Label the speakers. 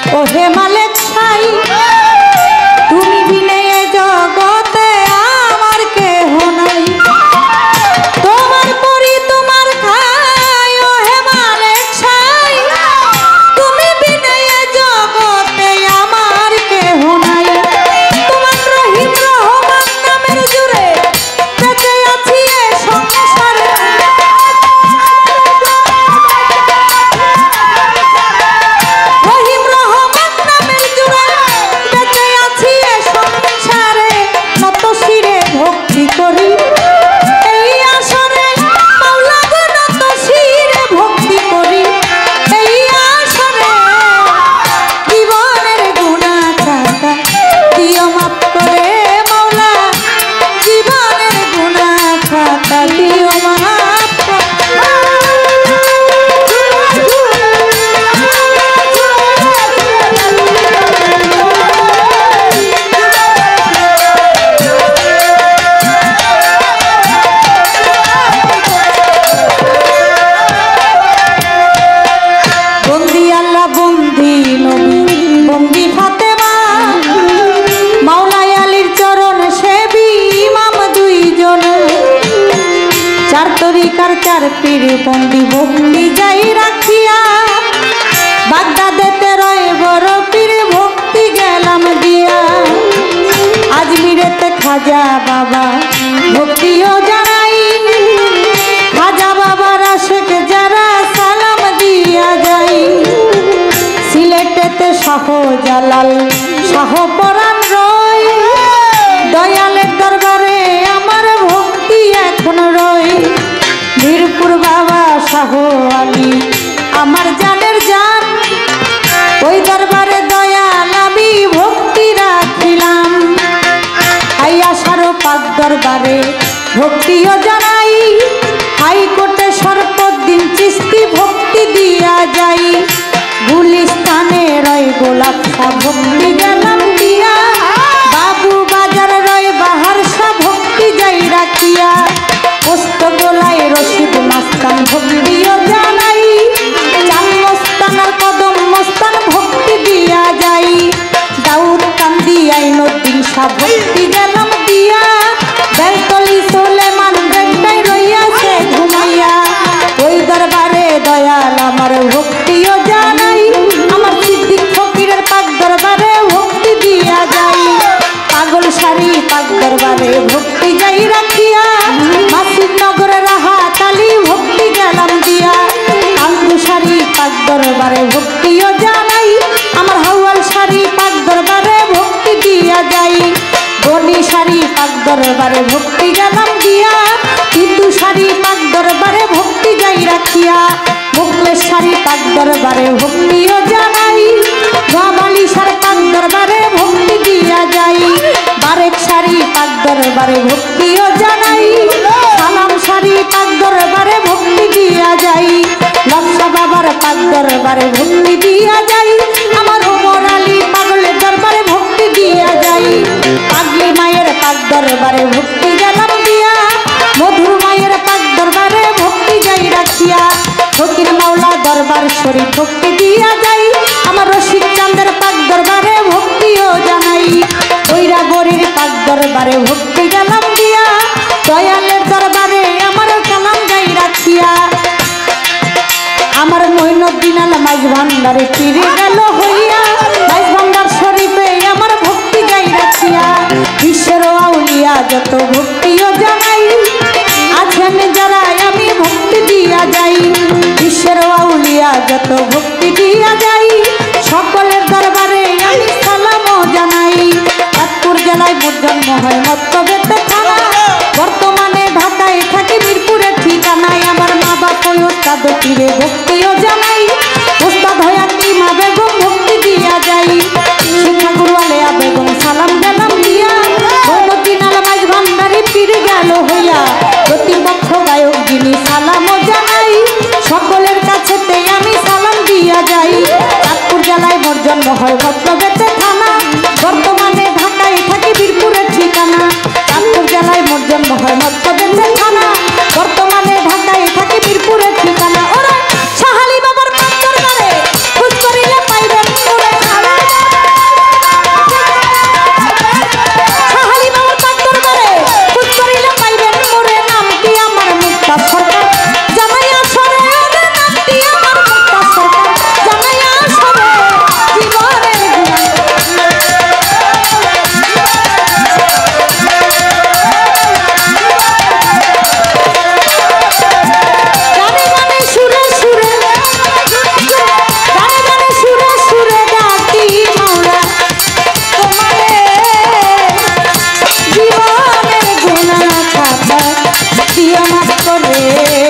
Speaker 1: ও হে মালিক ছাই তুমি বিনে এ জগতে আমার কেহ নাই তোমার পরি তোমার খাই ও হে মালিক ছাই তুমি বিনে এ জগতে আমার কেহ নাই তোমার রহিম রহমান নামের জুড়ে বেঁচে আছি এ সংসারে রহিম রহমান নামের জুড়ে বেঁচে আছি এ সংসারে নত শিরে ভক্তি করি এই আসরে মাওলা গো নত শিরে ভক্তি করি এই আসরে জীবনের গুনাহ খাতা দিও মাফ করে মাওলা জীবনের গুনাহ খাতা দিও মাফ বন্দি আল্লাহ বন্দি নবী বন্দি ফাতেমা মাওলাই আলীর চরণ সেবী ইমাম দুইজন চার তরিকার চার পীর বন্দি ভক্তি যাই রাখিয়া বাগদাদেতে রয় বড় পীর ভক্তি গেলাম দিয়া আজমিরেতে খাজা বাবা ভক্তিও জানাই খাজা বাবার আশেক যারা সালাম দিয়া যাই সিলেটেতে শাহ জালাল শাহ পরাণ রয় দয়ালের দরবারে আমার ভক্তি এখন রয় বীরপুর বাবা শাহ আলী আমার জানের জান ওই দরবারে দয়াল আমি ভক্তি রাখিলাম আইয়াসারো পাক দরবারে ভক্তিও জানাই হাইকোর্টে সর্বদিন চিস্তি ভক্তি দিয়া যাই গুলিস্তানে রয় গোলাপ শাহ ভক্তি গেলাম দিয়া বাবু বাজার রয় বাহার শাহ ভক্তি যাই রাখিয়া পোস্ত গোলায় রশিদ মাস্তান ভক্তিও জানাই চান মস্তানার কদম মস্তান ভক্তি দিয়া যাই দাউদ কান্দি আইনুদ্দিন শাহ ভক্তি গেলাম দিয়া বেলতলি সুলেমান রেখটাই রইয়াছে ঘুমাইয়া ওই দরবারে দয়াল আমার ভক্তিও জানাই আমার সিদ্দিক ফকিরের পাক দরবারে ভক্তি দিয়া যাই পাগল শাড়ি পাক দরবারে ভক্তি যাই রাখিয়া মাসিদ নগরে রাহা কালী ভক্তি গেলাম দিয়া আন্দু শাড়ি পাক দরবারে ভক্তিও জানাই আমার হাওয়াল শাড়ি পাক দরবারে ভক্তি দিয়া যাই বনি শাড়ি পাক দরবারে ভক্তি গেলাম দিয়া হিন্দু শাড়ি পাক দরবারে ভক্তি যাই রাখিয়া মুখলেশ শাড়ি পাক দরবারে ভক্তিও জানাই গামালি শাড়ি পাক দরবারে ভক্তি দিয়া যাই বারেক শাড়ি পাক দরবারে ভক্তিও জানাই সালাম শাড়ি পাক দরবারে ভক্তি দিয়া যাই লক্ষা বাবার পাক দরবারে ভক্তি দিয়া যাই আমার ওমর আলী পাগলের দরবারে ভক্তি দিয়া যাই পাগলি মায়ের পাক দরবারে ভক্তি গেলাম দিয়া মধুর মায়ের পাক দরবারে ভক্তি যাই রাখিয়া ফকির মাওলা দরবার শরীফ ভক্তি দিয়া যাই আমার রশিদ চাঁদের পাক দরবারে ভক্তিও জানাই ওইরা বরির পাক দরবারে ভক্তি গেলাম দিয়া দয়ালের দরবারে আমার কালাম যাই রাখিয়া আমার মঈনুদ্দিন আল মাইজ ভান্ডারে ফিরে গেল হইয়া মাইজ ভান্ডার শরীফে আমার ভক্তি যাই রাখিয়া বিশ্বের আউলিয়া যত ভক্তিও জানাই আছেন যারা আমি ভক্তি দিয়া যাই বিশ্বের আউলিয়া যত ভক্তি দিয়া যাই সকলের দরবারে আমি সালামও জানাই চাঁদপুর জেলায় মোর জন্ম হয় মত্তবেতে থানা বর্তমানে ঢাকায় থাকি মিরপুরের ঠিকানায় আমার মা বাপ ওস্তাদ পীরে ভক্তিও জানাই ওস্তাদ হয়া কি মা বেগম ভক্তি দিয়া যাই শিক্ষাগুরু আলেয়া বেগম সালাম গেলাম দিয়া মঈনুদ্দিন আল মাইজ ভান্ডারি পীরে গেল হইয়া প্রতিপক্ষ গায়ক যিনি সালামও জানাই সকলের কাছেতে আমি সালাম দিয়া যাই চাঁদপুর জেলায় মোর জন্ম হয় মত্তবেতে থানা বর্তমানে ঢাকায় থাকি বীরপুরের ঠিকানা চাঁদপুর জেলায় মোর জন্ম হয় মত্তবেতে থানা বর্তমানে ঢাকায় থাকি বীরপুরের ঠিকানা ওরা শাহ আলী বাবা বিশ্বাস করে